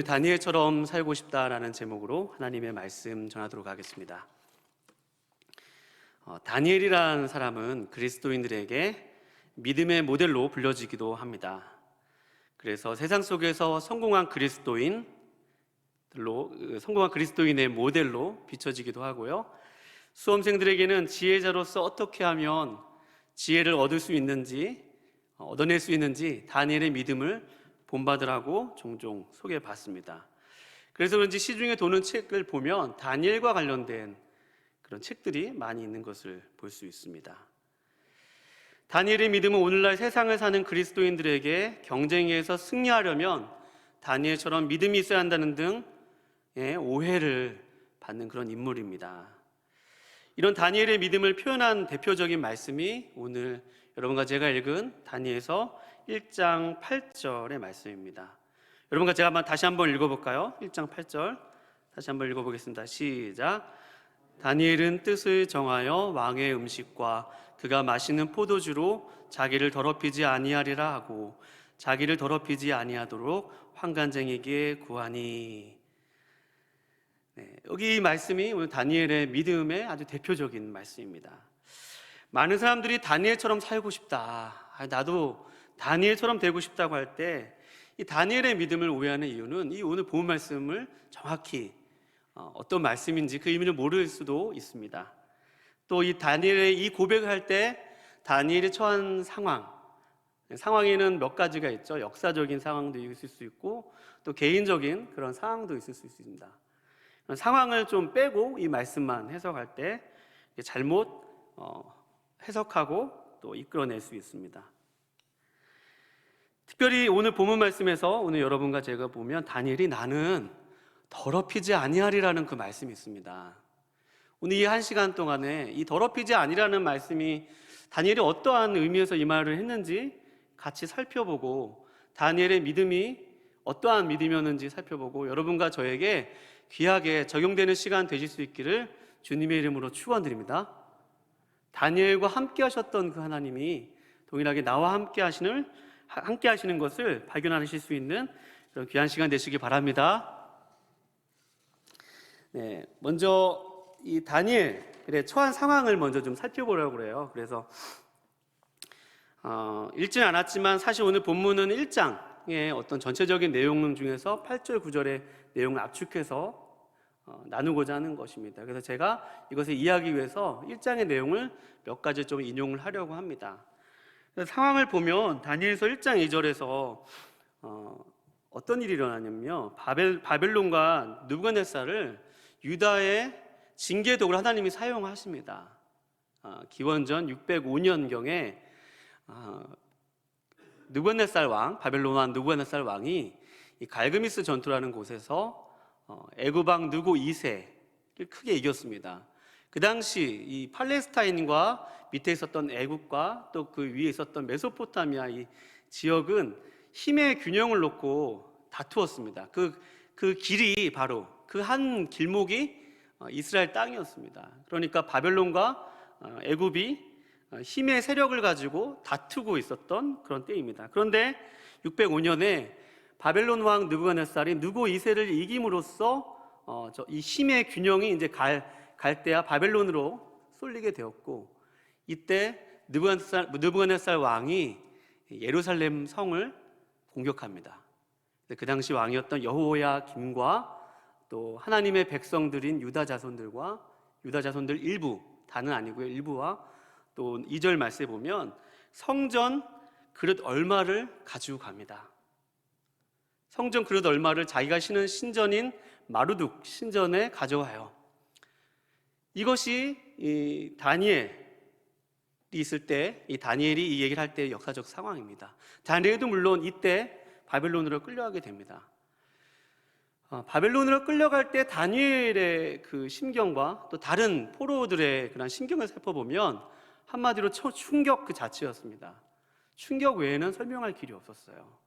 다니엘처럼 살고 싶다라는 제목으로 하나님의 말씀 전하도록 하겠습니다. 다니엘이라는 사람은 그리스도인들에게 믿음의 모델로 불려지기도 합니다. 그래서 세상 속에서 성공한 그리스도인의 모델로 비춰지기도 하고요. 수험생들에게는 지혜자로서 어떻게 하면 지혜를 얻어낼 수 있는지 다니엘의 믿음을 본받으라고 종종 소개받습니다. 그래서 그런지 시중에 도는 책을 보면 다니엘과 관련된 그런 책들이 많이 있는 것을 볼 수 있습니다. 다니엘의 믿음은 오늘날 세상을 사는 그리스도인들에게 경쟁에서 승리하려면 다니엘처럼 믿음이 있어야 한다는 등의 오해를 받는 그런 인물입니다. 이런 다니엘의 믿음을 표현한 대표적인 말씀이 오늘 여러분과 제가 읽은 다니엘서 1장 8절의 말씀입니다. 여러분과 제가 다시 한번 읽어볼까요? 1장 8절 다시 한번 읽어보겠습니다. 시작. 다니엘은 뜻을 정하여 왕의 음식과 그가 마시는 포도주로 자기를 더럽히지 아니하리라 하고 자기를 더럽히지 아니하도록 환관쟁이에게 구하니. 여기 이 말씀이 오늘 다니엘의 믿음의 아주 대표적인 말씀입니다. 많은 사람들이 다니엘처럼 살고 싶다, 나도 다니엘처럼 되고 싶다고 할 때 이 다니엘의 믿음을 오해하는 이유는 이 오늘 본 말씀을 정확히 어떤 말씀인지 그 의미를 모를 수도 있습니다. 또 이 다니엘의 이 고백을 할 때 다니엘이 처한 상황에는 몇 가지가 있죠. 역사적인 상황도 있을 수 있고 또 개인적인 그런 상황도 있을 수 있습니다. 상황을 좀 빼고 이 말씀만 해석할 때 잘못 해석하고 또 이끌어낼 수 있습니다. 특별히 오늘 본문 말씀에서 오늘 여러분과 제가 보면 다니엘이 나는 더럽히지 아니하리라는 그 말씀이 있습니다. 오늘 이 한 시간 동안에 이 더럽히지 아니라는 말씀이 다니엘이 어떠한 의미에서 이 말을 했는지 같이 살펴보고 다니엘의 믿음이 어떠한 믿음이었는지 살펴보고 여러분과 저에게 귀하게 적용되는 시간 되실 수 있기를 주님의 이름으로 축원드립니다. 다니엘과 함께 하셨던 그 하나님이 동일하게 나와 함께 하시는 것을 발견하실 수 있는 그런 귀한 시간 되시기 바랍니다. 먼저 이 다니엘의 처한 상황을 먼저 좀 살펴보려고 그래요. 그래서 읽지는 않았지만 사실 오늘 본문은 1장의 어떤 전체적인 내용 중에서 8절 9절의 내용을 압축해서 나누고자 하는 것입니다. 그래서 제가 이것을 이해하기 위해서 1장의 내용을 몇 가지 좀 인용을 하려고 합니다. 상황을 보면 다니엘서 1장 2절에서 어떤 일이 일어나냐면요, 바벨론과 느부갓네살을 유다의 징계독을 하나님이 사용하십니다. 기원전 605년경에 바벨론 왕 느부갓네살 왕이 이 갈그미스 전투라는 곳에서 애굽 왕 느고 2세를 크게 이겼습니다. 그 당시 이 팔레스타인과 밑에 있었던 애굽과 또 그 위에 있었던 메소포타미아 이 지역은 힘의 균형을 놓고 다투었습니다. 그 길이 바로 그 한 길목이 이스라엘 땅이었습니다. 그러니까 바벨론과 애굽이 힘의 세력을 가지고 다투고 있었던 그런 때입니다. 그런데 605년에 바벨론 왕 느부갓네살이 느고 2세를 이김으로써 이 힘의 균형이 이제 갈대아 바벨론으로 쏠리게 되었고, 이때 느부갓네살 왕이 예루살렘 성을 공격합니다. 그 당시 왕이었던 여호야김과 또 하나님의 백성들인 유다 자손들 일부, 다는 아니고요, 일부와 또 2절 말씀에 보면 성전 그릇 얼마를 가지고 갑니다. 성전 그릇 얼마를 자기가 신은 신전인 마루둑 신전에 가져와요. 이것이 이 다니엘이 있을 때, 이 다니엘이 이 얘기를 할 때의 역사적 상황입니다. 다니엘도 물론 이때 바벨론으로 끌려가게 됩니다. 바벨론으로 끌려갈 때 다니엘의 그 심경과 또 다른 포로들의 그런 심경을 살펴보면 한마디로 충격 그 자체였습니다. 충격 외에는 설명할 길이 없었어요.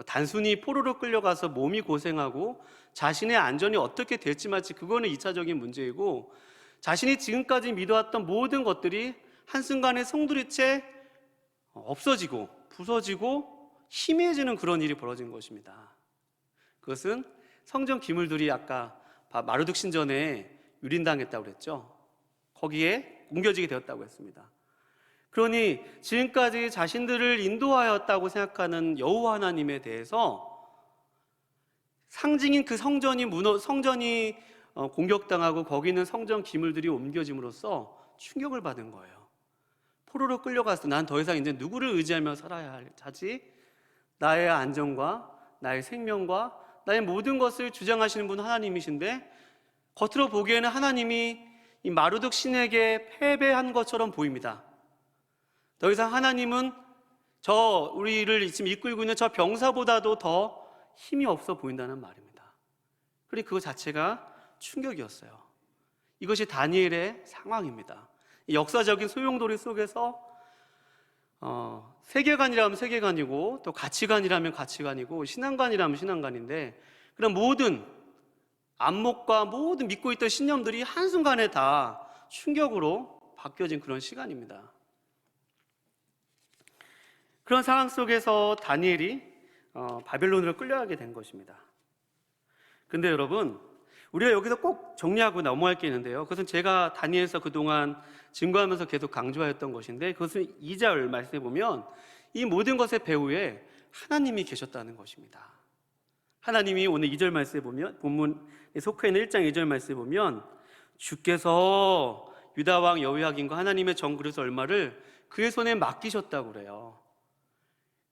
단순히 포로로 끌려가서 몸이 고생하고 자신의 안전이 어떻게 될지 마치 그거는 2차적인 문제이고, 자신이 지금까지 믿어왔던 모든 것들이 한순간에 송두리째 없어지고 부서지고 희미해지는 그런 일이 벌어진 것입니다. 그것은 성전 기물들이 아까 마르둑 신전에 유린당했다고 그랬죠. 거기에 옮겨지게 되었다고 했습니다. 그러니 지금까지 자신들을 인도하였다고 생각하는 여호와 하나님에 대해서 상징인 그 성전이 공격당하고 거기 있는 성전 기물들이 옮겨짐으로써 충격을 받은 거예요. 포로로 끌려가서 난 더 이상 이제 누구를 의지하며 살아야 하지? 나의 안전과 나의 생명과 나의 모든 것을 주장하시는 분 하나님이신데 겉으로 보기에는 하나님이 이 마르둑 신에게 패배한 것처럼 보입니다. 더 이상 하나님은 우리를 지금 이끌고 있는 저 병사보다도 더 힘이 없어 보인다는 말입니다. 그리고 그거 자체가 충격이었어요. 이것이 다니엘의 상황입니다. 역사적인 소용돌이 속에서 세계관이라면 세계관이고 또 가치관이라면 가치관이고 신앙관이라면 신앙관인데 그런 모든 안목과 모든 믿고 있던 신념들이 한순간에 다 충격으로 바뀌어진 그런 시간입니다. 그런 상황 속에서 다니엘이 바벨론으로 끌려가게 된 것입니다. 근데 여러분, 우리가 여기서 꼭 정리하고 넘어갈 게 있는데요. 그것은 제가 다니엘서 그동안 증거하면서 계속 강조하였던 것인데 그것은 2절 말씀해 보면 이 모든 것의 배후에 하나님이 계셨다는 것입니다. 하나님이 오늘 2절 말씀해 보면 본문에 속해 있는 1장 2절 말씀해 보면 주께서 유다 왕 여호야긴과 하나님의 정그릇 얼마를 그의 손에 맡기셨다고 그래요.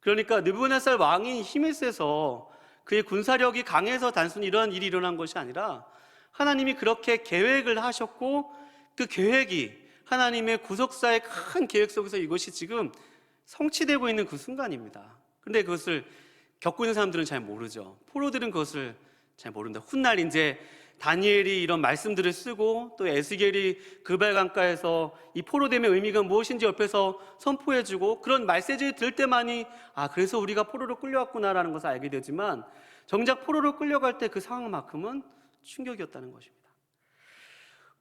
그러니까 느부갓네살 왕이 힘이 세서 그의 군사력이 강해서 단순히 이런 일이 일어난 것이 아니라 하나님이 그렇게 계획을 하셨고 그 계획이 하나님의 구속사의 큰 계획 속에서 이것이 지금 성취되고 있는 그 순간입니다. 그런데 그것을 겪고 있는 사람들은 잘 모르죠. 포로들은 그것을 잘 모른다. 훗날 이제 다니엘이 이런 말씀들을 쓰고 또 에스겔이 그발 강가에서 이 포로됨의 의미가 무엇인지 옆에서 선포해주고 그런 메시지를 들을 때만이 그래서 우리가 포로로 끌려왔구나라는 것을 알게 되지만 정작 포로로 끌려갈 때 그 상황만큼은 충격이었다는 것입니다.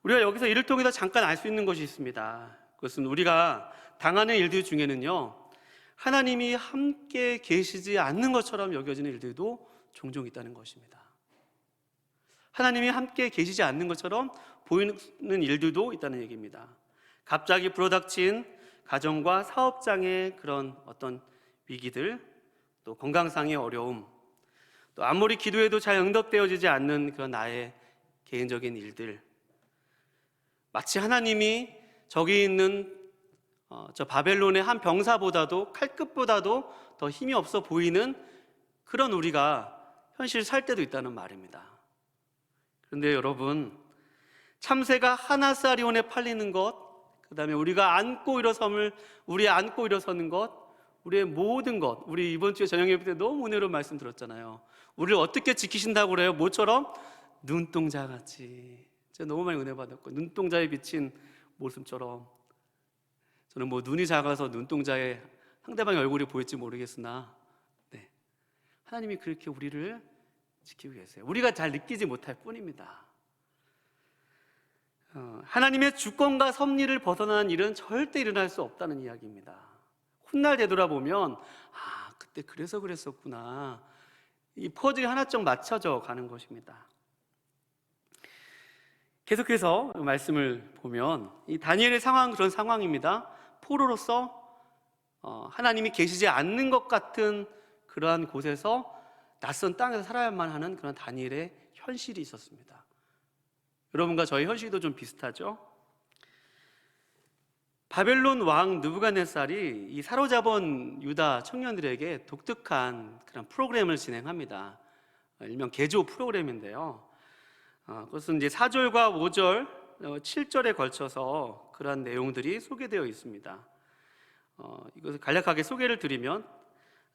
우리가 여기서 이를 통해서 잠깐 알 수 있는 것이 있습니다. 그것은 우리가 당하는 일들 중에는요 하나님이 함께 계시지 않는 것처럼 여겨지는 일들도 종종 있다는 것입니다. 하나님이 함께 계시지 않는 것처럼 보이는 일들도 있다는 얘기입니다. 갑자기 불어닥친 가정과 사업장의 그런 어떤 위기들, 또 건강상의 어려움, 또 아무리 기도해도 잘 응답되어지지 않는 그런 나의 개인적인 일들, 마치 하나님이 저기 있는 저 바벨론의 한 병사보다도 칼끝보다도 더 힘이 없어 보이는 그런 우리가 현실 살 때도 있다는 말입니다. 그런데 여러분, 참새가 하나사리온에 팔리는 것, 그 다음에 우리가 안고 일어서는 것, 우리의 모든 것, 우리 이번 주에 저녁 예배 때 너무 은혜로운 말씀 들었잖아요. 우리를 어떻게 지키신다고 그래요? 뭐처럼? 눈동자같이. 제가 너무 많이 은혜 받았고 눈동자에 비친 모습처럼. 저는 눈이 작아서 눈동자에 상대방의 얼굴이 보일지 모르겠으나 하나님이 그렇게 우리를 지키고 계세요. 우리가 잘 느끼지 못할 뿐입니다. 하나님의 주권과 섭리를 벗어나는 일은 절대 일어날 수 없다는 이야기입니다. 훗날 되돌아보면 그때 그래서 그랬었구나, 이 퍼즐이 하나씩 맞춰져 가는 것입니다. 계속해서 말씀을 보면 이 다니엘의 상황은 그런 상황입니다. 포로로서 하나님이 계시지 않는 것 같은 그러한 곳에서 낯선 땅에서 살아야만 하는 그런 다니엘의 현실이 있었습니다. 여러분과 저의 현실도 좀 비슷하죠? 바벨론 왕 느부갓네살이 이 사로잡은 유다 청년들에게 독특한 그런 프로그램을 진행합니다. 일명 개조 프로그램인데요. 그것은 이제 4절과 5절, 7절에 걸쳐서 그러한 내용들이 소개되어 있습니다. 이것을 간략하게 소개를 드리면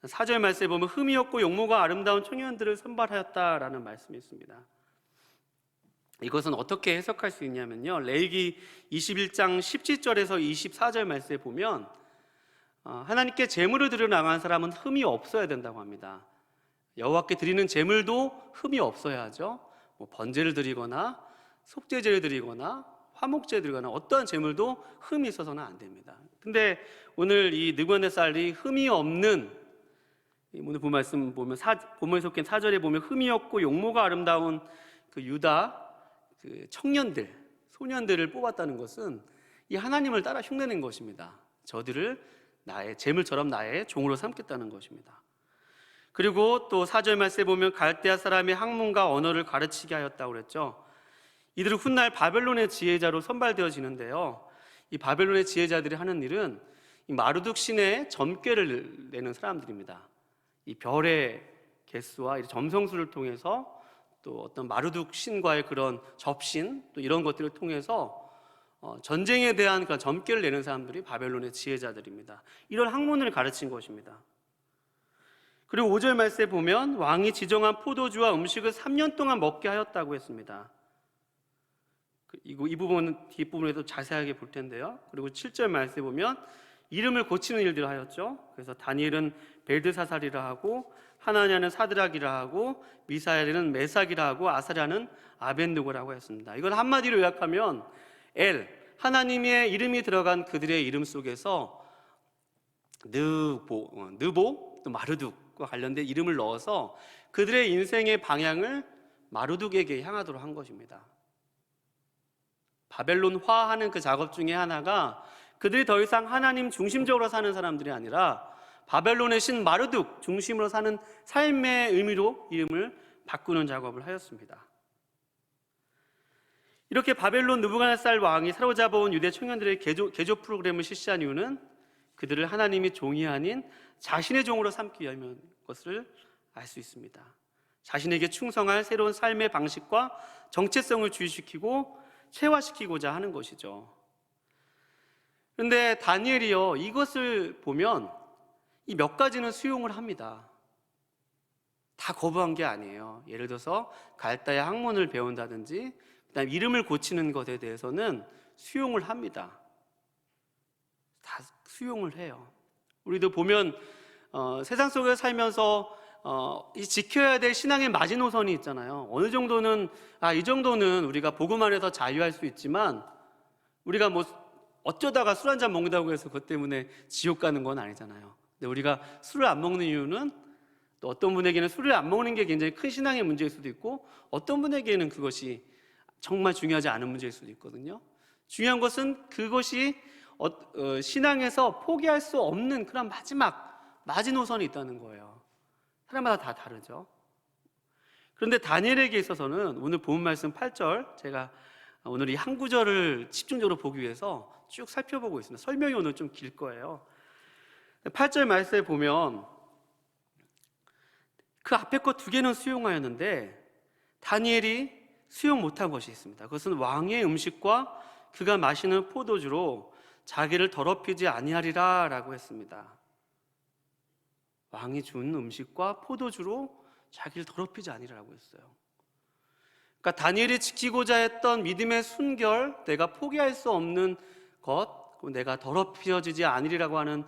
4절 말씀에 보면 흠이 없고 용모가 아름다운 청년들을 선발하였다라는 말씀이 있습니다. 이것은 어떻게 해석할 수 있냐면요, 레위기 21장 17절에서 24절 말씀에 보면 하나님께 제물을 드려 나간 사람은 흠이 없어야 된다고 합니다. 여호와께 드리는 제물도 흠이 없어야 하죠. 번제를 드리거나 속죄제를 드리거나 화목제를 드리거나 어떠한 제물도 흠이 있어서는 안 됩니다. 근데 오늘 이 느부갓네살이 흠이 없는 오늘 본 말씀 보면 본문에 속한 4절에 보면 흠이 없고 용모가 아름다운 그 유다 그 청년들, 소년들을 뽑았다는 것은 이 하나님을 따라 흉내낸 것입니다. 저들을 나의 재물처럼 나의 종으로 삼겠다는 것입니다. 그리고 또 4절 말씀에 보면 갈대아 사람의 학문과 언어를 가르치게 하였다고 그랬죠. 이들은 훗날 바벨론의 지혜자로 선발되어지는데요. 이 바벨론의 지혜자들이 하는 일은 이 마르둑 신의 점괘를 내는 사람들입니다. 이 별의 개수와 이 점성술을 통해서 또 어떤 마르둑 신과의 그런 접신 또 이런 것들을 통해서 전쟁에 대한 그런 점괘를 내는 사람들이 바벨론의 지혜자들입니다. 이런 학문을 가르친 것입니다. 그리고 5절 말씀에 보면 왕이 지정한 포도주와 음식을 3년 동안 먹게 하였다고 했습니다. 이 부분은 뒷부분에도 자세하게 볼 텐데요. 그리고 7절 말씀에 보면 이름을 고치는 일들을 하였죠. 그래서 다니엘은 벨드사살이라 하고 하나냐는 사드락이라 하고 미사엘은 메삭이라 하고 아사랴는 아벤누고라고 했습니다. 이건 한마디로 요약하면 하나님의 이름이 들어간 그들의 이름 속에서 느보 또 마르둑과 관련된 이름을 넣어서 그들의 인생의 방향을 마르둑에게 향하도록 한 것입니다. 바벨론화하는 그 작업 중에 하나가 그들이 더 이상 하나님 중심적으로 사는 사람들이 아니라 바벨론의 신 마르둑 중심으로 사는 삶의 의미로 이름을 바꾸는 작업을 하였습니다. 이렇게 바벨론 느부갓네살 왕이 사로잡아온 유대 청년들의 개조 프로그램을 실시한 이유는 그들을 하나님이 종이 아닌 자신의 종으로 삼기 위함인 것을 알 수 있습니다. 자신에게 충성할 새로운 삶의 방식과 정체성을 주의시키고 체화시키고자 하는 것이죠. 그런데 다니엘이요, 이것을 보면 이 몇 가지는 수용을 합니다. 다 거부한 게 아니에요. 예를 들어서 갈다의 학문을 배운다든지 그다음에 이름을 고치는 것에 대해서는 수용을 합니다. 다 수용을 해요. 우리도 보면 세상 속에 살면서 이 지켜야 될 신앙의 마지노선이 있잖아요. 어느 정도는 이 정도는 우리가 복음 안에서 자유할 수 있지만 우리가 뭐 어쩌다가 술 한잔 먹는다고 해서 그것 때문에 지옥 가는 건 아니잖아요. 근데 우리가 술을 안 먹는 이유는 또 어떤 분에게는 술을 안 먹는 게 굉장히 큰 신앙의 문제일 수도 있고 어떤 분에게는 그것이 정말 중요하지 않은 문제일 수도 있거든요. 중요한 것은 그것이 신앙에서 포기할 수 없는 그런 마지노선이 있다는 거예요. 사람마다 다 다르죠. 그런데 다니엘에게 있어서는 오늘 본 말씀 8절, 제가 오늘 이 한 구절을 집중적으로 보기 위해서 쭉 살펴보고 있습니다. 설명이 오늘 좀 길 거예요. 8절 말씀에 보면 그 앞에 것 2개는 수용하였는데 다니엘이 수용 못한 것이 있습니다. 그것은 왕의 음식과 그가 마시는 포도주로 자기를 더럽히지 아니하리라 라고 했습니다. 왕이 준 음식과 포도주로 자기를 더럽히지 아니라고 했어요. 그러니까 다니엘이 지키고자 했던 믿음의 순결, 내가 포기할 수 없는 것, 내가 더럽혀지지 아니리라고 하는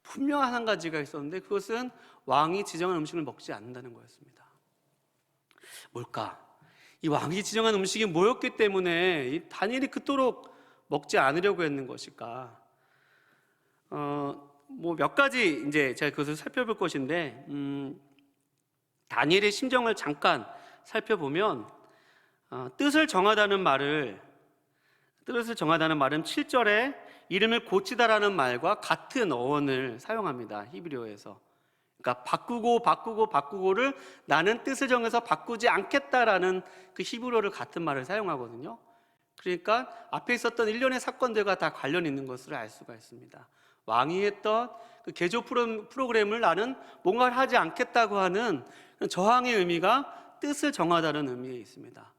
분명한 한 가지가 있었는데 그것은 왕이 지정한 음식을 먹지 않는다는 거였습니다. 뭘까? 이 왕이 지정한 음식이 뭐였기 때문에 이 다니엘이 그토록 먹지 않으려고 했는 것일까? 뭐 몇 가지 이제 제가 그것을 살펴볼 것인데 다니엘의 심정을 잠깐 살펴보면 뜻을 정하다는 말은 7절에 이름을 고치다라는 말과 같은 어원을 사용합니다. 히브리어에서. 그러니까 바꾸고를 나는 뜻을 정해서 바꾸지 않겠다라는 그 히브리어를 같은 말을 사용하거든요. 그러니까 앞에 있었던 일련의 사건들과 다 관련 있는 것을 알 수가 있습니다. 왕이 했던 그 개조 프로그램을 나는 뭔가를 하지 않겠다고 하는 저항의 의미가 뜻을 정하다는 의미에 있습니다.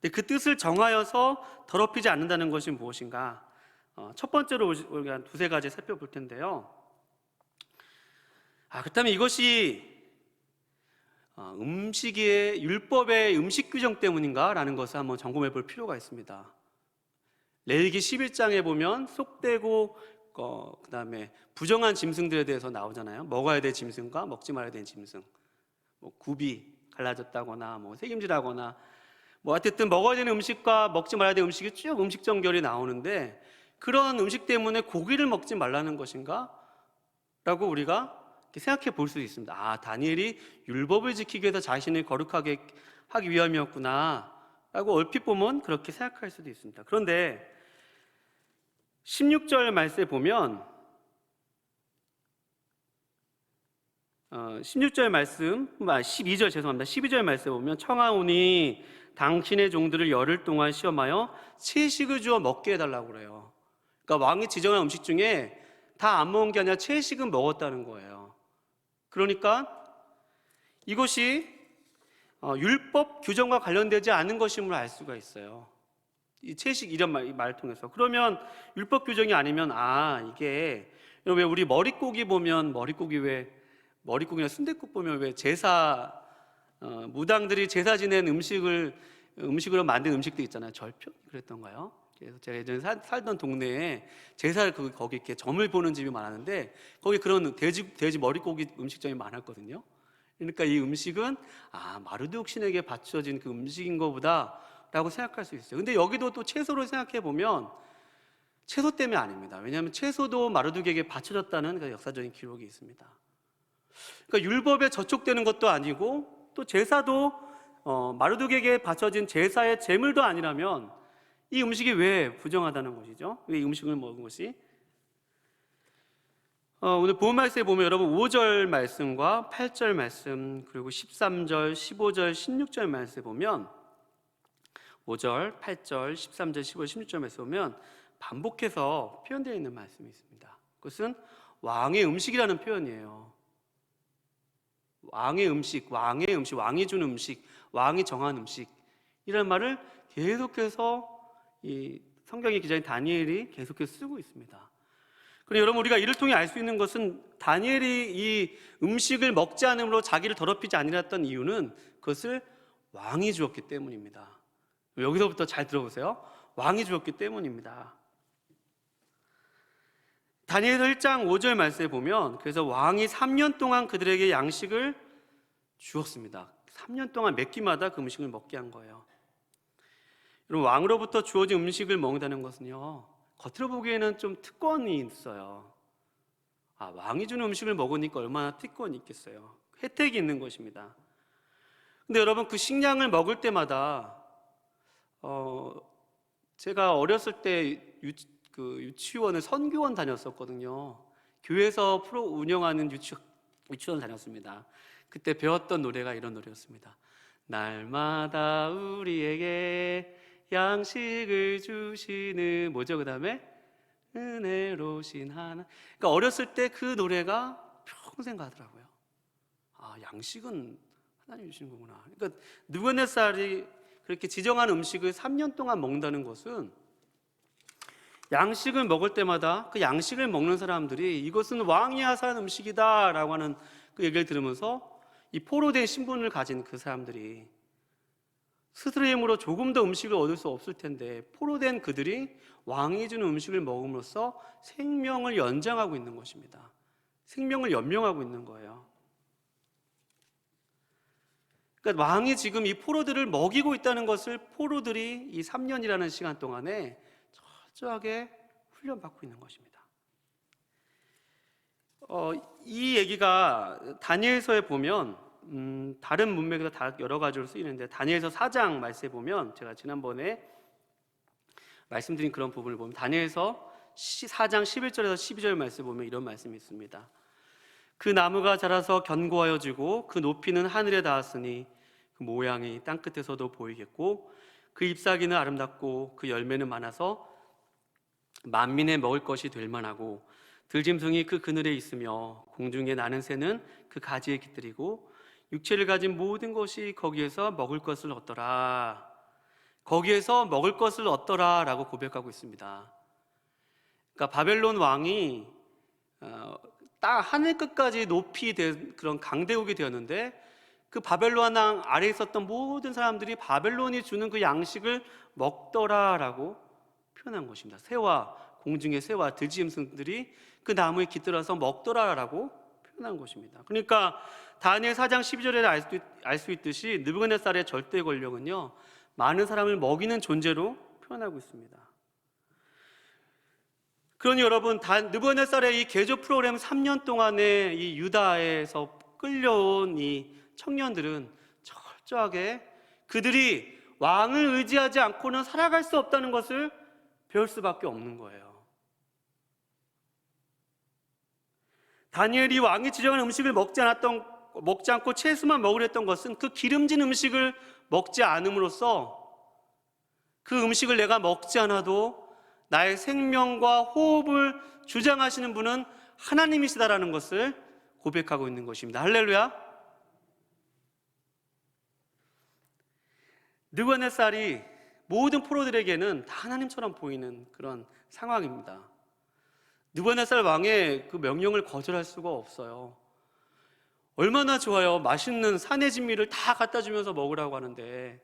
근데 그 뜻을 정하여서 더럽히지 않는다는 것이 무엇인가? 첫 번째로 우리가 2-3가지 살펴볼 텐데요. 그렇다면 이것이 음식의 율법의 음식 규정 때문인가? 라는 것을 한번 점검해 볼 필요가 있습니다. 레위기 11장에 보면 속되고 그다음에 부정한 짐승들에 대해서 나오잖아요. 먹어야 될 짐승과 먹지 말아야 될 짐승, 뭐 굽이 갈라졌다거나 뭐 새김질하거나 뭐 어쨌든 먹어야 되는 음식과 먹지 말아야 될 음식이 쭉 음식 정결이 나오는데 그런 음식 때문에 고기를 먹지 말라는 것인가? 라고 우리가 이렇게 생각해 볼 수 있습니다. 아, 다니엘이 율법을 지키기 위해서 자신을 거룩하게 하기 위함이었구나 라고 얼핏 보면 그렇게 생각할 수도 있습니다. 그런데 16절 말씀에 보면 16절 말씀, 12절 죄송합니다. 12절 말씀에 보면 청하오니 당신의 종들을 열흘 동안 시험하여 채식을 주어 먹게 해달라고 그래요. 그러니까 왕이 지정한 음식 중에 다 안 먹은 게 아니라 채식은 먹었다는 거예요. 그러니까 이것이 율법 규정과 관련되지 않은 것임을 알 수가 있어요. 이 채식 이런 말을 통해서. 그러면 율법 규정이 아니면 이게 왜 우리 머릿고기 보면 머릿고기나 순댓국 보면 왜 제사 무당들이 제사 지낸 음식으로 만든 음식도 있잖아요. 절편 그랬던가요? 그래서 제가 예전에 살던 동네에 제사를 거기 이렇게 점을 보는 집이 많았는데 거기 그런 돼지 머릿고기 음식점이 많았거든요. 그러니까 이 음식은 마르두크 신에게 바쳐진 그 음식인 거보다라고 생각할 수 있어요. 근데 여기도 또 채소를 생각해 보면 채소 때문에 아닙니다. 왜냐하면 채소도 마르두크에게 바쳐졌다는 그 역사적인 기록이 있습니다. 그러니까 율법에 저촉되는 것도 아니고 또 제사도 마르두크에게 바쳐진 제사의 제물도 아니라면 이 음식이 왜 부정하다는 것이죠? 왜 이 음식을 먹은 것이? 오늘 본 말씀에 보면 여러분 5절 말씀과 8절 말씀 그리고 13절, 15절, 16절 말씀에 보면 5절, 8절, 13절, 15절, 16절 말씀에 보면 반복해서 표현되어 있는 말씀이 있습니다. 그것은 왕의 음식이라는 표현이에요. 왕의 음식, 왕이 준 음식, 왕이 정한 음식 이런 말을 계속해서 이 성경의 기자인 다니엘이 계속해서 쓰고 있습니다. 그리고 여러분 우리가 이를 통해 알 수 있는 것은 다니엘이 이 음식을 먹지 않음으로 자기를 더럽히지 아니했던 이유는 그것을 왕이 주었기 때문입니다. 여기서부터 잘 들어보세요. 왕이 주었기 때문입니다. 다니엘서 1장 5절 말씀에 보면 그래서 왕이 3년 동안 그들에게 양식을 주었습니다. 3년 동안 몇 끼마다 그 음식을 먹게 한 거예요. 여러분 왕으로부터 주어진 음식을 먹는다는 것은요 겉으로 보기에는 좀 특권이 있어요. 왕이 주는 음식을 먹으니까 얼마나 특권이 있겠어요. 혜택이 있는 것입니다. 근데 여러분 그 식량을 먹을 때마다 제가 어렸을 때 유치원을 선교원 다녔었거든요. 교회에서 운영하는 유치원 다녔습니다. 그때 배웠던 노래가 이런 노래였습니다. 날마다 우리에게 양식을 주시는 뭐죠? 그 다음에 은혜로신 하나. 그러니까 어렸을 때 그 노래가 평생 가더라고요. 양식은 하나님 주시는 거구나. 그러니까 느부갓네살이 그렇게 지정한 음식을 3년 동안 먹는다는 것은 양식을 먹을 때마다 그 양식을 먹는 사람들이 이것은 왕이 하사한 음식이다라고 하는 그 얘기를 들으면서 이 포로된 신분을 가진 그 사람들이 스스로의 힘으로 조금 더 음식을 얻을 수 없을 텐데 포로된 그들이 왕이 주는 음식을 먹음으로써 생명을 연장하고 있는 것입니다. 생명을 연명하고 있는 거예요. 그러니까 왕이 지금 이 포로들을 먹이고 있다는 것을 포로들이 이 3년이라는 시간 동안에 철저하게 훈련받고 있는 것입니다. 이 얘기가 다니엘서에 보면 다른 문맥에서 다 여러 가지로 쓰이는데 다니엘서 4장 말씀에 보면 제가 지난번에 말씀드린 그런 부분을 보면 다니엘서 4장 11절에서 12절 말씀에 보면 이런 말씀이 있습니다. 그 나무가 자라서 견고하여 지고 그 높이는 하늘에 닿았으니 그 모양이 땅끝에서도 보이겠고 그 잎사귀는 아름답고 그 열매는 많아서 만민의 먹을 것이 될 만하고 들짐승이 그 그늘에 있으며 공중에 나는 새는 그 가지에 깃들이고 육체를 가진 모든 것이 거기에서 먹을 것을 얻더라. 거기에서 먹을 것을 얻더라 라고 고백하고 있습니다. 그러니까 바벨론 왕이 땅 하늘 끝까지 높이 된 그런 강대국이 되었는데 그 바벨론 왕 아래에 있었던 모든 사람들이 바벨론이 주는 그 양식을 먹더라 라고 표현한 것입니다. 새와 공중의 새와 들짐승들이 그 나무에 깃들어서 먹더라 라고 표현한 것입니다. 그러니까 다니엘 4장 12절에 알 수 있듯이 느부갓네살의 절대 권력은요 많은 사람을 먹이는 존재로 표현하고 있습니다. 그러니 여러분, 느부갓네살의 이 개조 프로그램 3년 동안에 이 유다에서 끌려온 이 청년들은 철저하게 그들이 왕을 의지하지 않고는 살아갈 수 없다는 것을 배울 수밖에 없는 거예요. 다니엘이 왕이 지정한 음식을 먹지 않고 채소만 먹으려 했던 것은 그 기름진 음식을 먹지 않음으로써 그 음식을 내가 먹지 않아도 나의 생명과 호흡을 주장하시는 분은 하나님이시다라는 것을 고백하고 있는 것입니다. 할렐루야. 느부갓네살이 모든 포로들에게는 다 하나님처럼 보이는 그런 상황입니다. 느부갓네살 왕의 그 명령을 거절할 수가 없어요. 얼마나 좋아요. 맛있는 산의 진미를 다 갖다 주면서 먹으라고 하는데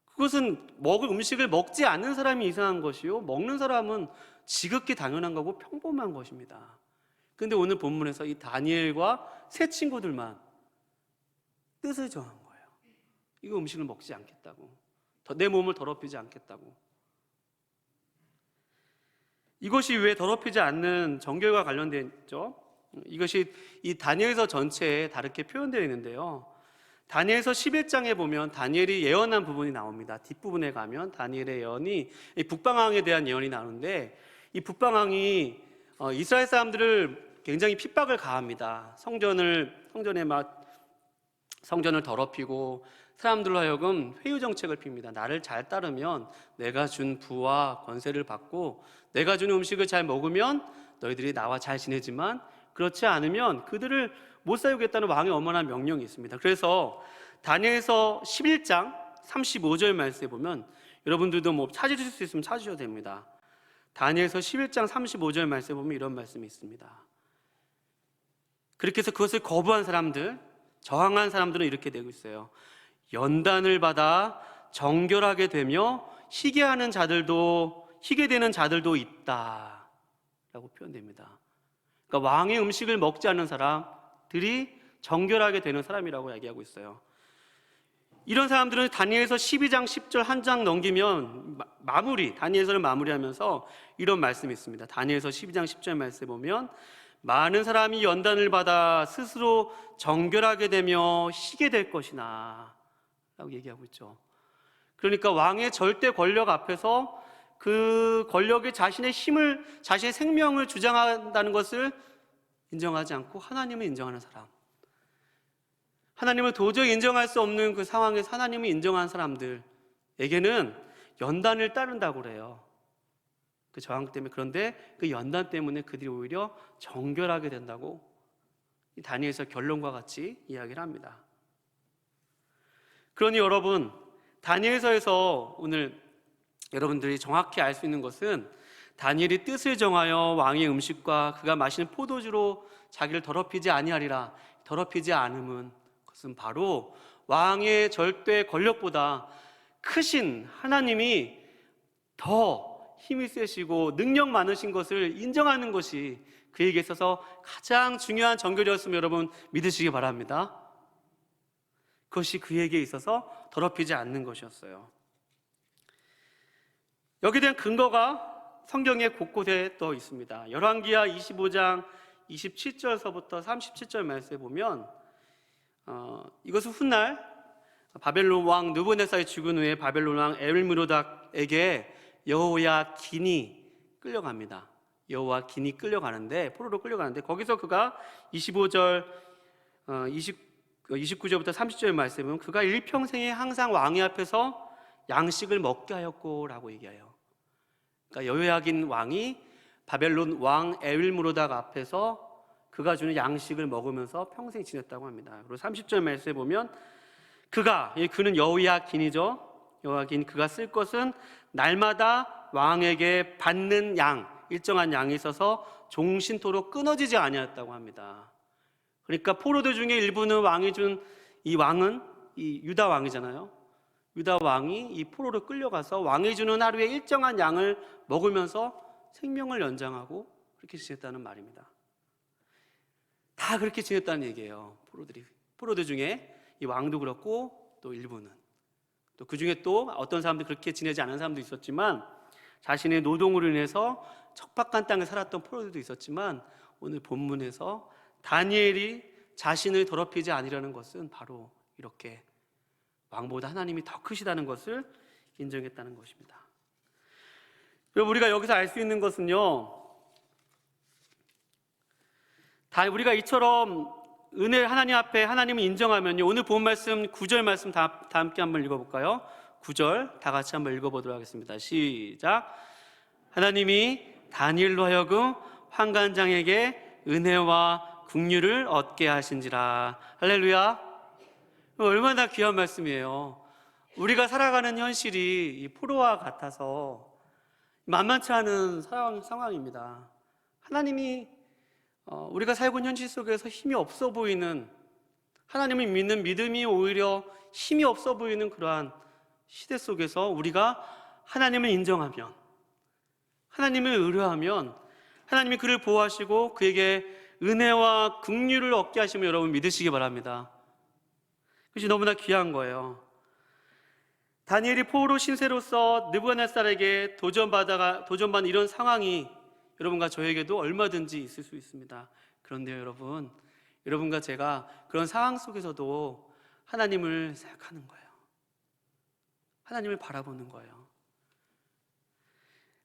그것은 먹을 음식을 먹지 않는 사람이 이상한 것이요, 먹는 사람은 지극히 당연한 거고 평범한 것입니다. 그런데 오늘 본문에서 이 다니엘과 세 친구들만 뜻을 정한 거예요. 이거 음식을 먹지 않겠다고, 내 몸을 더럽히지 않겠다고. 이것이 왜 더럽히지 않는 정결과 관련되어 있죠? 이것이 이 다니엘서 전체에 다르게 표현되어 있는데요, 다니엘서 11장에 보면 다니엘이 예언한 부분이 나옵니다. 뒷부분에 가면 다니엘의 예언이, 이 북방왕에 대한 예언이 나오는데, 이 북방왕이 이스라엘 사람들을 굉장히 핍박을 가합니다. 성전을 더럽히고 사람들로 하여금 회유 정책을 핍니다. 나를 잘 따르면 내가 준 부와 권세를 받고 내가 준 음식을 잘 먹으면 너희들이 나와 잘 지내지만 그렇지 않으면 그들을 못 살리겠다는 왕의 엄연한 명령이 있습니다. 그래서 다니엘서 11장 35절 말씀에 보면, 여러분들도 뭐 찾으실 수 있으면 찾으셔도 됩니다. 다니엘서 11장 35절 말씀에 보면 이런 말씀이 있습니다. 그렇게 해서 그것을 거부한 사람들, 저항한 사람들은 이렇게 되고 있어요. 연단을 받아 정결하게 되며 희게 되는 자들도 있다 라고 표현됩니다. 그러니까 왕의 음식을 먹지 않는 사람들이 정결하게 되는 사람이라고 이야기하고 있어요. 이런 사람들은 다니엘서 12장 10절 한 장 넘기면 다니엘서를 마무리하면서 이런 말씀이 있습니다. 다니엘서 12장 10절 말씀에 보면, 많은 사람이 연단을 받아 스스로 정결하게 되며 희게 될 것이나 라고 얘기하고 있죠. 그러니까 왕의 절대 권력 앞에서 그 권력이 자신의 생명을 주장한다는 것을 인정하지 않고 하나님을 인정하는 사람, 하나님을 도저히 인정할 수 없는 그 상황에서 하나님을 인정한 사람들에게는 연단을 따른다고 그래요. 그 저항 때문에. 그런데 그 연단 때문에 그들이 오히려 정결하게 된다고 이 다니엘서 결론과 같이 이야기를 합니다. 그러니 여러분, 다니엘서에서 오늘 여러분들이 정확히 알 수 있는 것은, 다니엘이 뜻을 정하여 왕의 음식과 그가 마시는 포도주로 자기를 더럽히지 아니하리라. 더럽히지 않음은, 그것은 바로 왕의 절대 권력보다 크신 하나님이 더 힘이 세시고 능력 많으신 것을 인정하는 것이 그에게 있어서 가장 중요한 정결이었으면 여러분 믿으시기 바랍니다. 그것이 그에게 있어서 더럽히지 않는 것이었어요. 여기에 대한 근거가 성경의 곳곳에 떠 있습니다. 열왕기하 25장 27절서부터 37절 말씀에 보면, 이것은 훗날 바벨론 왕 느부갓네살이 죽은 후에 바벨론 왕 에빌므로닥에게 여호야긴이 끌려갑니다. 여호야긴이 포로로 끌려가는데, 거기서 그가 29절부터 30절 말씀에 보면, 그가 일평생에 항상 왕의 앞에서 양식을 먹게 하였고 라고 얘기해요. 그러니까 여호야긴 왕이 바벨론 왕 에빌므로닥 앞에서 그가 주는 양식을 먹으면서 평생 지냈다고 합니다. 그리고 30절 말씀에 보면, 그는 여호야긴이죠. 여호야긴, 그가 쓸 것은 날마다 왕에게 받는 일정한 양이 있어서 종신토록 끊어지지 아니었다고 합니다. 그러니까 포로들 중에 일부는 왕은 유다 왕이잖아요. 유다 왕이 이 포로로 끌려가서 왕이 주는 하루에 일정한 양을 먹으면서 생명을 연장하고 그렇게 지냈다는 말입니다. 다 그렇게 지냈다는 얘기예요. 포로들 중에 이 왕도 그렇고, 또 일부는, 또 그 중에 또 어떤 사람들 그렇게 지내지 않은 사람도 있었지만, 자신의 노동으로 인해서 척박한 땅에 살았던 포로들도 있었지만 오늘 본문에서 다니엘이 자신을 더럽히지 아니라는 것은 바로 이렇게 왕보다 하나님이 더 크시다는 것을 인정했다는 것입니다. 여러분, 우리가 여기서 알 수 있는 것은요, 우리가 이처럼 은혜 하나님 앞에 하나님을 인정하면요, 오늘 본 말씀 9절 말씀 다 함께 한번 읽어볼까요? 9절 다 같이 한번 읽어보도록 하겠습니다. 시작. 하나님이 다니엘로 하여금 환관장에게 은혜와 긍휼을 얻게 하신지라. 할렐루야. 얼마나 귀한 말씀이에요. 우리가 살아가는 현실이 이 포로와 같아서 만만치 않은 상황입니다. 하나님이 우리가 살고 있는 현실 속에서 힘이 없어 보이는, 하나님을 믿는 믿음이 오히려 힘이 없어 보이는 그러한 시대 속에서 우리가 하나님을 인정하면, 하나님을 의뢰하면 하나님이 그를 보호하시고 그에게 은혜와 긍휼을 얻게 하시면 여러분 믿으시기 바랍니다. 그것이 너무나 귀한 거예요. 다니엘이 포로 신세로서 느부갓네살에게 도전받는 이런 상황이 여러분과 저에게도 얼마든지 있을 수 있습니다. 그런데요, 여러분과 제가 그런 상황 속에서도 하나님을 생각하는 거예요. 하나님을 바라보는 거예요.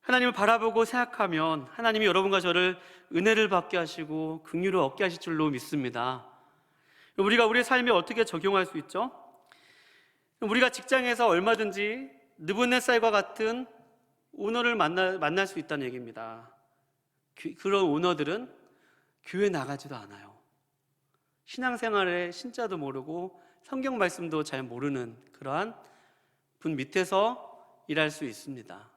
하나님을 바라보고 생각하면 하나님이 여러분과 저를 은혜를 받게 하시고 긍휼을 얻게 하실 줄로 믿습니다. 우리가 우리의 삶에 어떻게 적용할 수 있죠? 우리가 직장에서 얼마든지 느부갓네살과 같은 오너를 만날 수 있다는 얘기입니다. 그런 오너들은 교회 나가지도 않아요. 신앙생활의 신자도 모르고 성경 말씀도 잘 모르는 그러한 분 밑에서 일할 수 있습니다.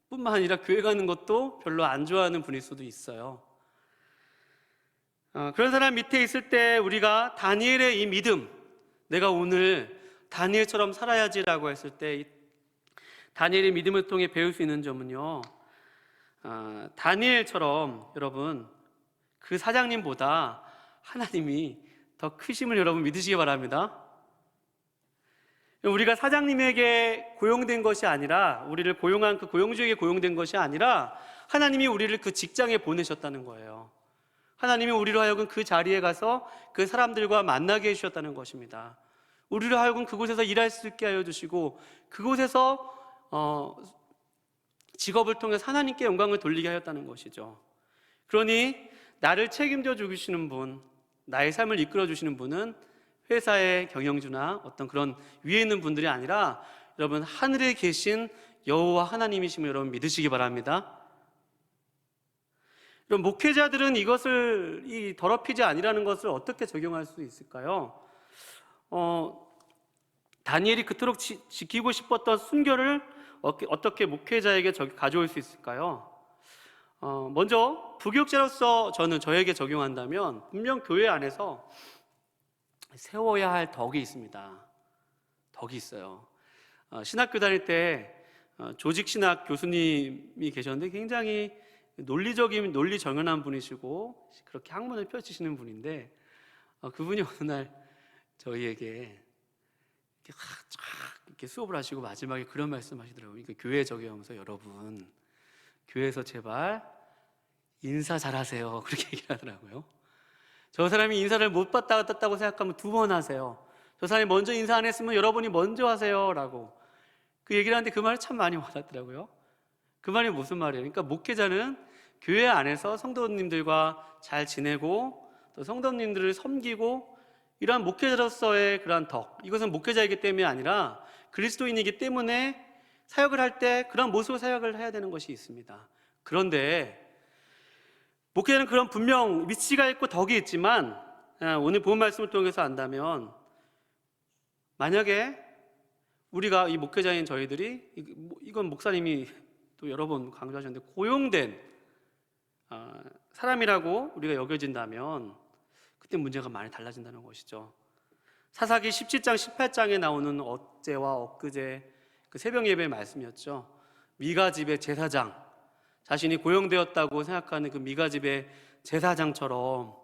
뿐만 아니라 교회 가는 것도 별로 안 좋아하는 분일 수도 있어요. 그런 사람 밑에 있을 때 우리가 다니엘의 이 믿음, 내가 오늘 다니엘처럼 살아야지라고 했을 때 다니엘의 믿음을 통해 배울 수 있는 점은요, 다니엘처럼 여러분 그 사장님보다 하나님이 더 크심을 여러분 믿으시기 바랍니다. 우리가 사장님에게 고용된 것이 아니라, 우리를 고용한 그 고용주에게 고용된 것이 아니라 하나님이 우리를 그 직장에 보내셨다는 거예요. 하나님이 우리로 하여금 그 자리에 가서 그 사람들과 만나게 해주셨다는 것입니다. 우리로 하여금 그곳에서 일할 수 있게 하여 주시고 그곳에서 직업을 통해서 하나님께 영광을 돌리게 하였다는 것이죠. 그러니 나를 책임져 주시는 분, 나의 삶을 이끌어 주시는 분은 회사의 경영주나 어떤 그런 위에 있는 분들이 아니라 여러분 하늘에 계신 여호와 하나님이심을 여러분 믿으시기 바랍니다. 그럼 목회자들은 이것을 더럽히지 아니라는 것을 어떻게 적용할 수 있을까요? 다니엘이 그토록 지키고 싶었던 순결을 어떻게 목회자에게 가져올 수 있을까요? 먼저 부교육자로서 저에게 적용한다면 분명 교회 안에서 세워야 할 덕이 있습니다. 덕이 있어요. 신학교 다닐 때 조직신학 교수님이 계셨는데 굉장히 논리 정연한 분이시고 그렇게 학문을 펼치시는 분인데 그분이 어느 날 저희에게 이렇게 수업을 하시고 마지막에 그런 말씀하시더라고요. 그러니까 교회에 적용하면서 여러분 교회에서 제발 인사 잘하세요. 그렇게 얘기를 하더라고요. 저 사람이 인사를 못 받았다고 생각하면 2번 하세요. 저 사람이 먼저 인사 안 했으면 여러분이 먼저 하세요 라고 그 얘기를 하는데 그 말이 참 많이 와닿더라고요. 그 말이 무슨 말이에요? 그러니까 목회자는 교회 안에서 성도님들과 잘 지내고 또 성도님들을 섬기고 이러한 목회자로서의 그러한 덕, 이것은 목회자이기 때문이 아니라 그리스도인이기 때문에 사역을 할 때 그런 모습으로 사역을 해야 되는 것이 있습니다. 그런데 목회자는 그런 분명 위치가 있고 덕이 있지만 오늘 본 말씀을 통해서 안다면 만약에 우리가 이 목회자인 저희들이 이건 목사님이 또 여러 번 강조하셨는데 고용된 사람이라고 우리가 여겨진다면 그때 문제가 많이 달라진다는 것이죠. 사사기 17장 18장에 나오는 어제와 엊그제 그 새벽 예배의 말씀이었죠. 미가 집의 제사장, 자신이 고용되었다고 생각하는 그 미가 집의 제사장처럼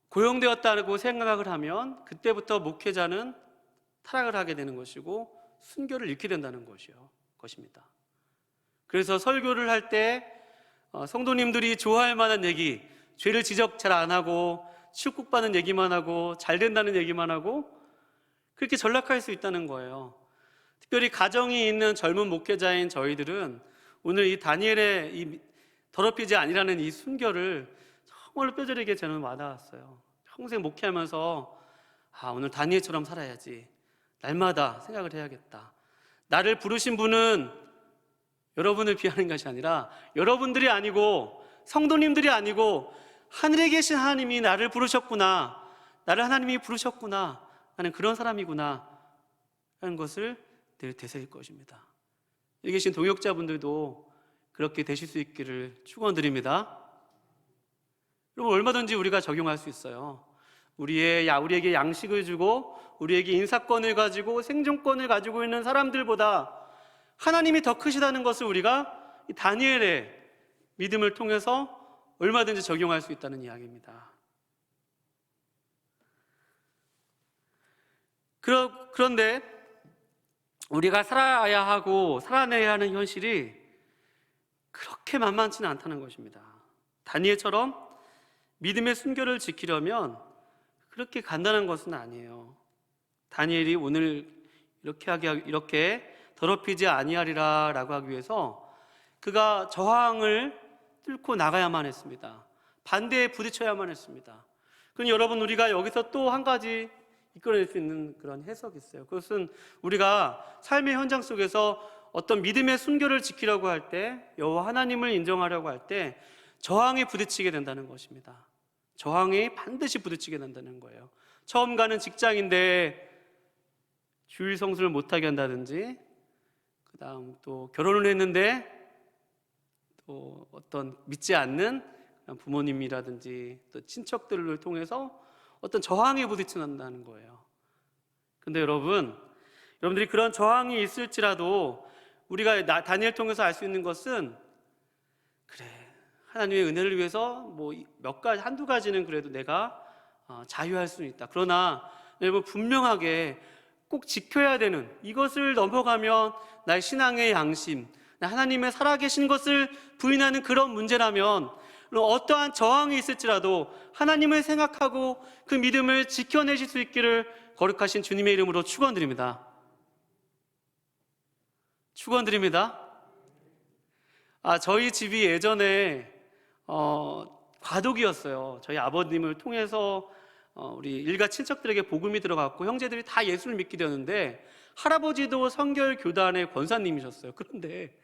고용되었다고 생각을 하면 그때부터 목회자는 타락을 하게 되는 것이고 순결을 잃게 된다는 것입니다. 그래서 설교를 할 때 성도님들이 좋아할 만한 얘기, 죄를 지적 잘 안 하고 축복받는 얘기만 하고 잘 된다는 얘기만 하고 그렇게 전락할 수 있다는 거예요. 특별히 가정이 있는 젊은 목회자인 저희들은 오늘 이 다니엘의 이 더럽히지 아니라는 이 순결을 정말로 뼈저리게 저는 와닿았어요. 평생 목회하면서 오늘 다니엘처럼 살아야지, 날마다 생각을 해야겠다. 나를 부르신 분은 여러분을 비하는 것이 아니라 여러분들이 아니고 성도님들이 아니고 하늘에 계신 하나님이 나를 부르셨구나, 나를 하나님이 부르셨구나, 나는 그런 사람이구나 하는 것을 늘 되새길 것입니다. 여기 계신 동역자분들도 그렇게 되실 수 있기를 축원드립니다. 여러분, 얼마든지 우리가 적용할 수 있어요. 우리에게 양식을 주고 우리에게 인사권을 가지고 생존권을 가지고 있는 사람들보다 하나님이 더 크시다는 것을 우리가 이 다니엘의 믿음을 통해서 얼마든지 적용할 수 있다는 이야기입니다. 그런데 우리가 살아야 하고 살아내야 하는 현실이 그렇게 만만치는 않다는 것입니다. 다니엘처럼 믿음의 순결을 지키려면 그렇게 간단한 것은 아니에요. 다니엘이 오늘 이렇게 더럽히지 아니하리라 라고 하기 위해서 그가 저항을 뚫고 나가야만 했습니다. 반대에 부딪혀야만 했습니다. 그럼 여러분, 우리가 여기서 또 한 가지 이끌어낼 수 있는 그런 해석이 있어요. 그것은 우리가 삶의 현장 속에서 어떤 믿음의 순결을 지키려고 할 때, 여호와 하나님을 인정하려고 할 때 저항에 부딪히게 된다는 것입니다. 저항에 반드시 부딪히게 된다는 거예요. 처음 가는 직장인데 주일 성수를 못하게 한다든지, 그 다음 또 결혼을 했는데 또 어떤 믿지 않는 부모님이라든지 또 친척들을 통해서 어떤 저항에 부딪힌다는 거예요. 근데 여러분들이 그런 저항이 있을지라도 우리가 다니엘 통해서 알 수 있는 것은, 그래, 하나님의 은혜를 위해서 뭐 한두 가지는 그래도 내가 자유할 수는 있다. 그러나 여러분, 분명하게 꼭 지켜야 되는, 이것을 넘어가면 나의 신앙의 양심, 하나님의 살아계신 것을 부인하는 그런 문제라면 어떠한 저항이 있을지라도 하나님을 생각하고 그 믿음을 지켜내실 수 있기를 거룩하신 주님의 이름으로 축원드립니다. 축원드립니다. 저희 집이 예전에 과독이었어요. 저희 아버님을 통해서 우리 일가 친척들에게 복음이 들어갔고 형제들이 다 예수를 믿게 되었는데, 할아버지도 성결 교단의 권사님이셨어요. 그런데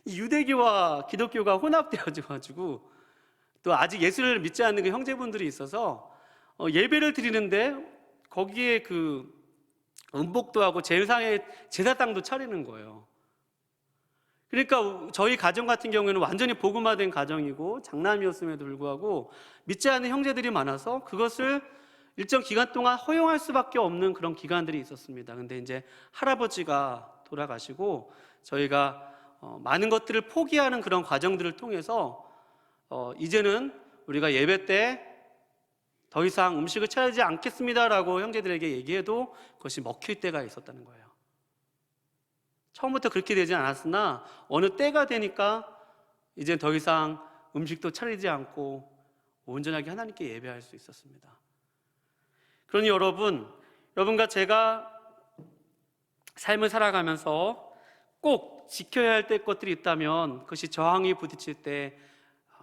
이 유대교와 기독교가 혼합되어가지고 또 아직 예수를 믿지 않는 그 형제분들이 있어서 예배를 드리는데 거기에 그 음복도 하고 제사상도 차리는 거예요. 그러니까 저희 가정 같은 경우에는 완전히 복음화된 가정이고 장남이었음에도 불구하고 믿지 않는 형제들이 많아서 그것을 일정 기간 동안 허용할 수밖에 없는 그런 기간들이 있었습니다. 근데 이제 할아버지가 돌아가시고 저희가 많은 것들을 포기하는 그런 과정들을 통해서 이제는 우리가 예배 때 더 이상 음식을 차리지 않겠습니다라고 형제들에게 얘기해도 그것이 먹힐 때가 있었다는 거예요. 처음부터 그렇게 되지 않았으나 어느 때가 되니까 이제 더 이상 음식도 차리지 않고 온전하게 하나님께 예배할 수 있었습니다. 그러니 여러분과 제가 삶을 살아가면서 꼭 지켜야 할 것들이 있다면 그것이 저항이 부딪힐 때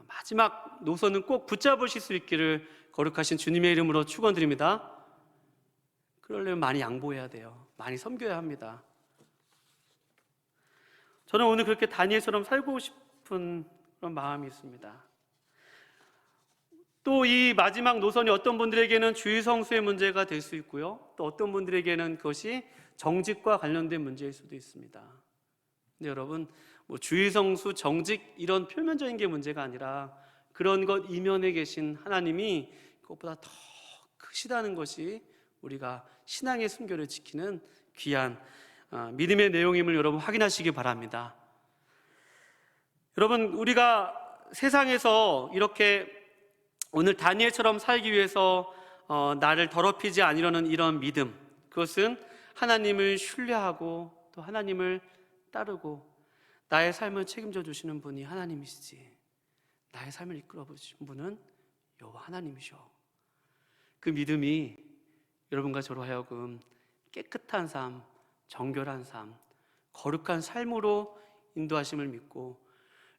마지막 노선은 꼭 붙잡으실 수 있기를 거룩하신 주님의 이름으로 축원드립니다. 그러려면 많이 양보해야 돼요. 많이 섬겨야 합니다. 저는 오늘 그렇게 다니엘처럼 살고 싶은 그런 마음이 있습니다. 또 이 마지막 노선이 어떤 분들에게는 주의 성수의 문제가 될 수 있고요, 또 어떤 분들에게는 그것이 정직과 관련된 문제일 수도 있습니다. 근데 여러분, 주의 성수, 정직 이런 표면적인 게 문제가 아니라 그런 것 이면에 계신 하나님이 그것보다 더 크시다는 것이 우리가 신앙의 순결을 지키는 귀한 믿음의 내용임을 여러분 확인하시기 바랍니다. 여러분, 우리가 세상에서 이렇게 오늘 다니엘처럼 살기 위해서 나를 더럽히지 아니려는 이런 믿음, 그것은 하나님을 신뢰하고 또 하나님을 따르고 나의 삶을 책임져 주시는 분이 하나님이시지, 나의 삶을 이끌어 보신 분은 여호와 하나님이셔. 그 믿음이 여러분과 저로 하여금 깨끗한 삶, 정결한 삶, 거룩한 삶으로 인도하심을 믿고,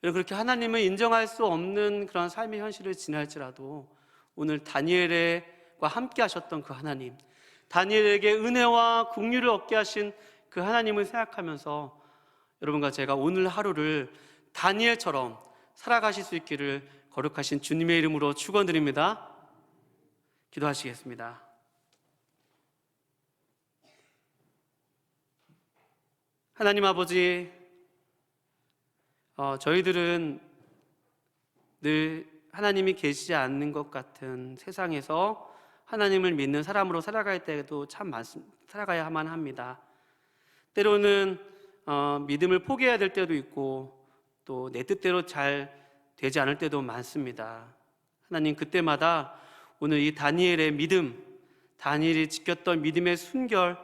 그렇게 하나님을 인정할 수 없는 그런 삶의 현실을 지날지라도 오늘 다니엘과 함께 하셨던 그 하나님, 다니엘에게 은혜와 긍휼을 얻게 하신 그 하나님을 생각하면서 여러분과 제가 오늘 하루를 다니엘처럼 살아가실 수 있기를 거룩하신 주님의 이름으로 축원드립니다. 기도하시겠습니다. 하나님 아버지, 저희들은 늘 하나님이 계시지 않는 것 같은 세상에서 하나님을 믿는 사람으로 살아갈 때도 참 살아가야만 합니다. 때로는 믿음을 포기해야 될 때도 있고 또 내 뜻대로 잘 되지 않을 때도 많습니다. 하나님, 그때마다 오늘 이 다니엘의 믿음, 다니엘이 지켰던 믿음의 순결,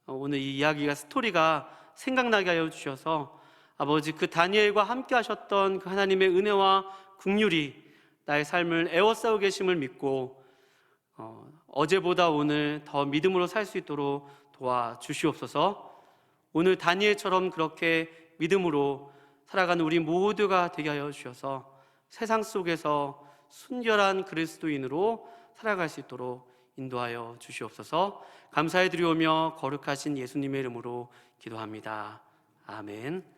오늘 이 이야기가, 스토리가 생각나게 하여 주셔서 아버지, 그 다니엘과 함께 하셨던 그 하나님의 은혜와 긍휼이 나의 삶을 에워싸고 계심을 믿고 어제보다 오늘 더 믿음으로 살 수 있도록 도와주시옵소서. 오늘 다니엘처럼 그렇게 믿음으로 살아가는 우리 모두가 되게 하여 주셔서 세상 속에서 순결한 그리스도인으로 살아갈 수 있도록 인도하여 주시옵소서. 감사해 드리오며 거룩하신 예수님의 이름으로 기도합니다. 아멘.